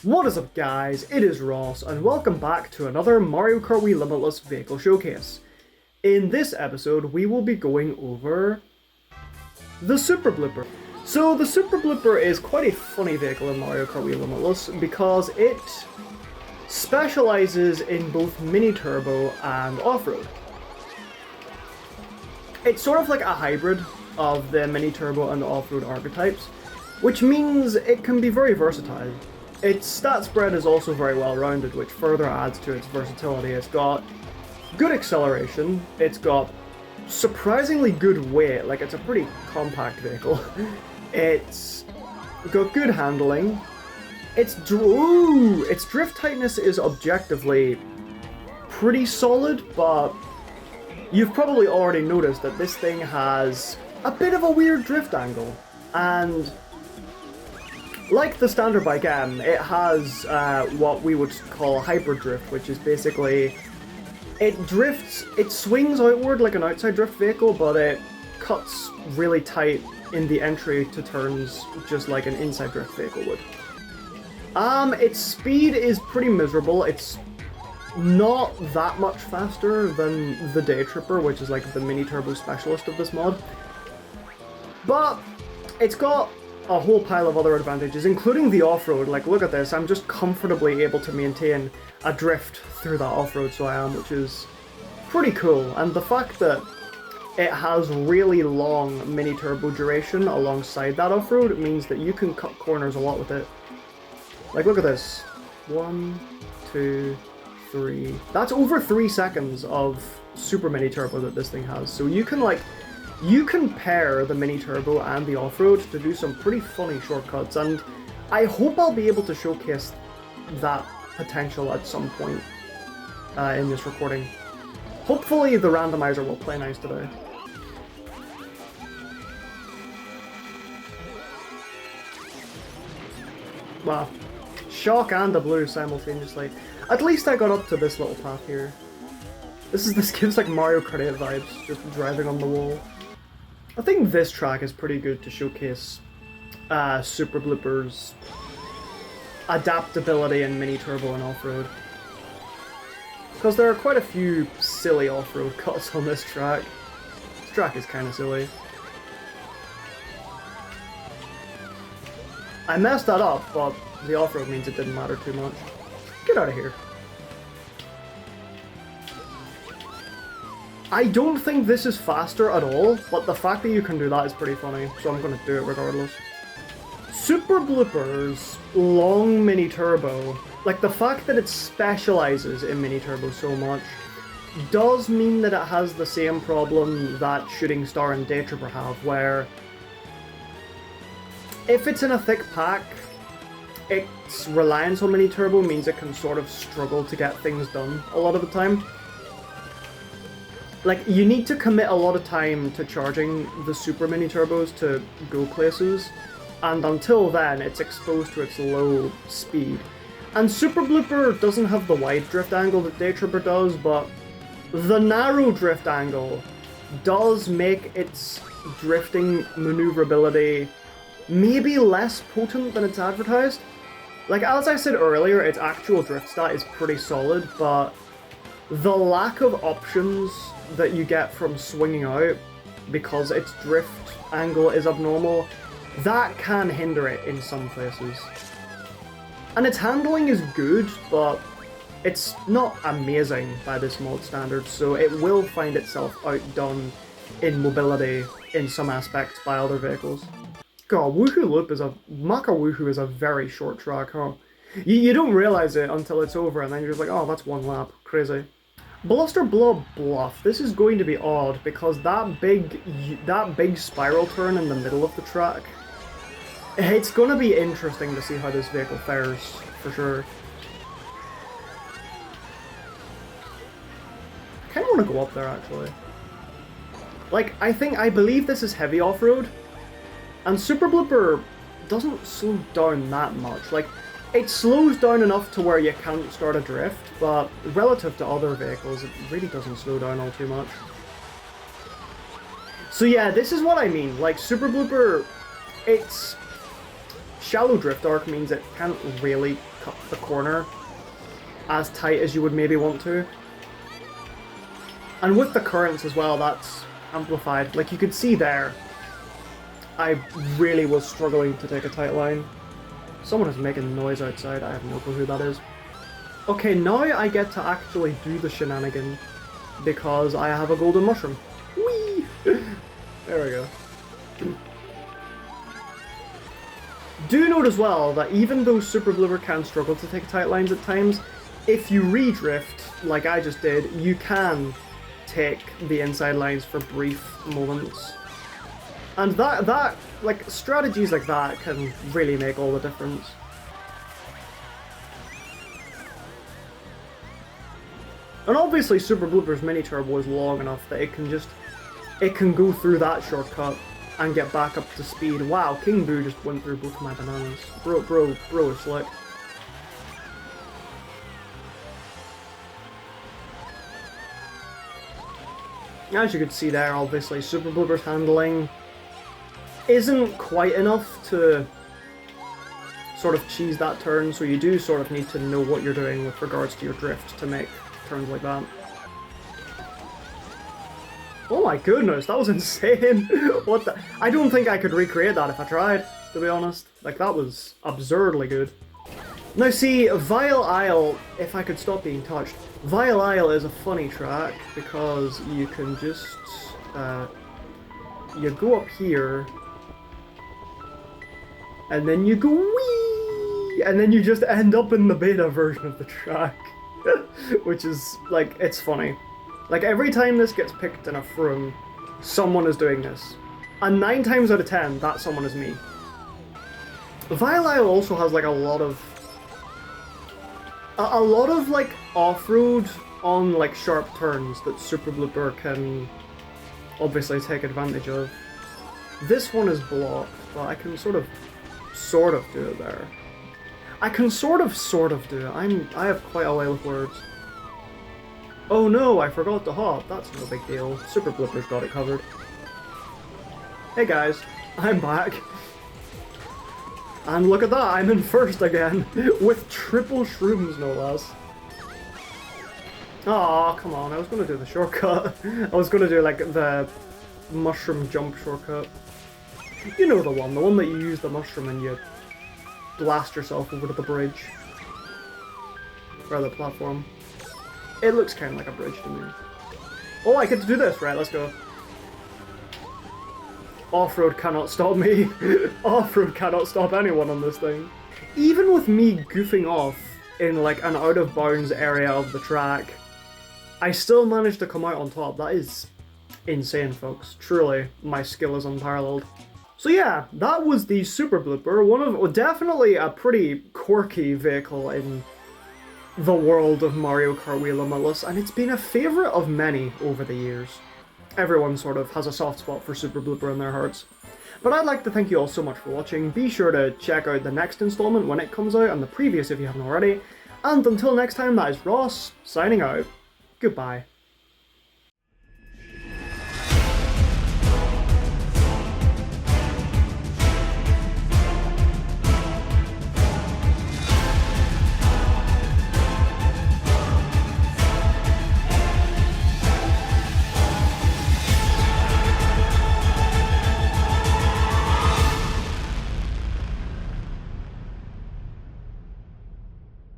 What is up guys, it is Ross and welcome back to another Mario Kart Wii Limitless vehicle showcase. In this episode we will be going over the Super Blooper. So the Super Blooper is quite a funny vehicle in Mario Kart Wii Limitless because it specializes in both mini turbo and off-road. It's sort of like a hybrid of the mini turbo and the off-road archetypes, which means it can be very versatile. Its stat spread is also very well rounded, which further adds to its versatility. It's got good acceleration, it's got surprisingly good weight, like it's a pretty compact vehicle. It's got good handling. Its drift tightness is objectively pretty solid, but you've probably already noticed that this thing has a bit of a weird drift angle, and like the standard bike M, it has what we would call hyper drift, which is basically it swings outward like an outside drift vehicle, but it cuts really tight in the entry to turns just like an inside drift vehicle would. Its speed is pretty miserable. It's not that much faster than the Day Tripper, which is like the mini turbo specialist of this mod, but it's got a whole pile of other advantages, including the off-road. Like, look at this, I'm just comfortably able to maintain a drift through that off-road, so I am, which is pretty cool. And the fact that it has really long mini turbo duration alongside that off-road means that you can cut corners a lot with it. Like, look at this. 1, 2, 3. That's over 3 seconds of super mini turbo that this thing has. So you can pair the mini turbo and the off-road to do some pretty funny shortcuts, and I hope I'll be able to showcase that potential at some point in this recording. Hopefully the randomizer will play nice today. Wow. Shock and a blue simultaneously. At least I got up to this little path here. This gives like Mario Kart 8 vibes, just driving on the wall. I think this track is pretty good to showcase Super Blooper's adaptability in mini turbo and off-road, because there are quite a few silly off-road cuts on this track. This track is kind of silly. I messed that up, but the off-road means it didn't matter too much. Get out of here. I don't think this is faster at all, but the fact that you can do that is pretty funny, so I'm going to do it regardless. Super Blooper's long mini turbo, like the fact that it specializes in mini turbo so much, does mean that it has the same problem that Shooting Star and Day Tripper have, where if it's in a thick pack, its reliance on mini turbo means it can sort of struggle to get things done a lot of the time. Like, you need to commit a lot of time to charging the super mini turbos to go places, and until then it's exposed to its low speed. And Super Blooper doesn't have the wide drift angle that Day Tripper does, but the narrow drift angle does make its drifting maneuverability maybe less potent than it's advertised. Like, as I said earlier, its actual drift stat is pretty solid, but the lack of options that you get from swinging out because its drift angle is abnormal, that can hinder it in some places. And its handling is good, but it's not amazing by this mod standard, so it will find itself outdone in mobility in some aspects by other vehicles. God, Maka Woohoo is a very short track, huh? You don't realize it until it's over, and then you're just like, oh, that's one lap. Crazy. Bluster Blob Bluff. This is going to be odd because that big spiral turn in the middle of the track, it's going to be interesting to see how this vehicle fares, for sure. I kind of want to go up there, actually. Like, I believe this is heavy off-road, and Super Blooper doesn't slow down that much. Like, it slows down enough to where you can't start a drift, but relative to other vehicles, it really doesn't slow down all too much. So yeah, this is what I mean. Like, Super Blooper, its shallow drift arc means it can't really cut the corner as tight as you would maybe want to. And with the currents as well, that's amplified. Like you could see there, I really was struggling to take a tight line. Someone is making noise outside, I have no clue who that is. Okay, now I get to actually do the shenanigan because I have a golden mushroom. Whee! There we go. Do note as well that even though Super Blooper can struggle to take tight lines at times, if you redrift, like I just did, you can take the inside lines for brief moments. And that like, strategies like that can really make all the difference. And obviously Super Blooper's mini turbo is long enough that it can go through that shortcut and get back up to speed. Wow, King Boo just went through both my bananas. Bro is slick. As you can see there, obviously, Super Blooper's handling isn't quite enough to sort of cheese that turn, so you do sort of need to know what you're doing with regards to your drift to make turns like that. Oh my goodness, that was insane! What the? I don't think I could recreate that if I tried, to be honest. Like, that was absurdly good. Now see, Vile Isle, if I could stop being touched, Vile Isle is a funny track because you can just, you go up here, and then you go wee, and then you just end up in the beta version of the track, which is, like, it's funny. Like, every time this gets picked in a froom, someone is doing this. And 9 times out of 10, that someone is me. Vile Isle also has, like, a lot of, like, off-road on, like, sharp turns that Super Blooper can obviously take advantage of. This one is blocked, but I can sort of do it there. I can sort of do it. I have quite a way with words. Oh no, I forgot to hop. That's no big deal. Super Blooper's got it covered. Hey guys, I'm back. And look at that, I'm in first again, with triple shrooms no less. Aw, come on, I was gonna do the shortcut. I was gonna do, like, the mushroom jump shortcut. You know the one that you use the mushroom and you blast yourself over to the bridge. Or the platform. It looks kind of like a bridge to me. Oh, I get to do this, right, let's go. Off-road cannot stop me. Off-road cannot stop anyone on this thing. Even with me goofing off in, like, an out-of-bounds area of the track, I still managed to come out on top. That is insane, folks. Truly, my skill is unparalleled. So yeah, that was the Super Blooper. Definitely a pretty quirky vehicle in the world of Mario Kart Wii Limitless, and it's been a favourite of many over the years. Everyone sort of has a soft spot for Super Blooper in their hearts. But I'd like to thank you all so much for watching. Be sure to check out the next installment when it comes out, and the previous if you haven't already. And until next time, that is Ross, signing out. Goodbye.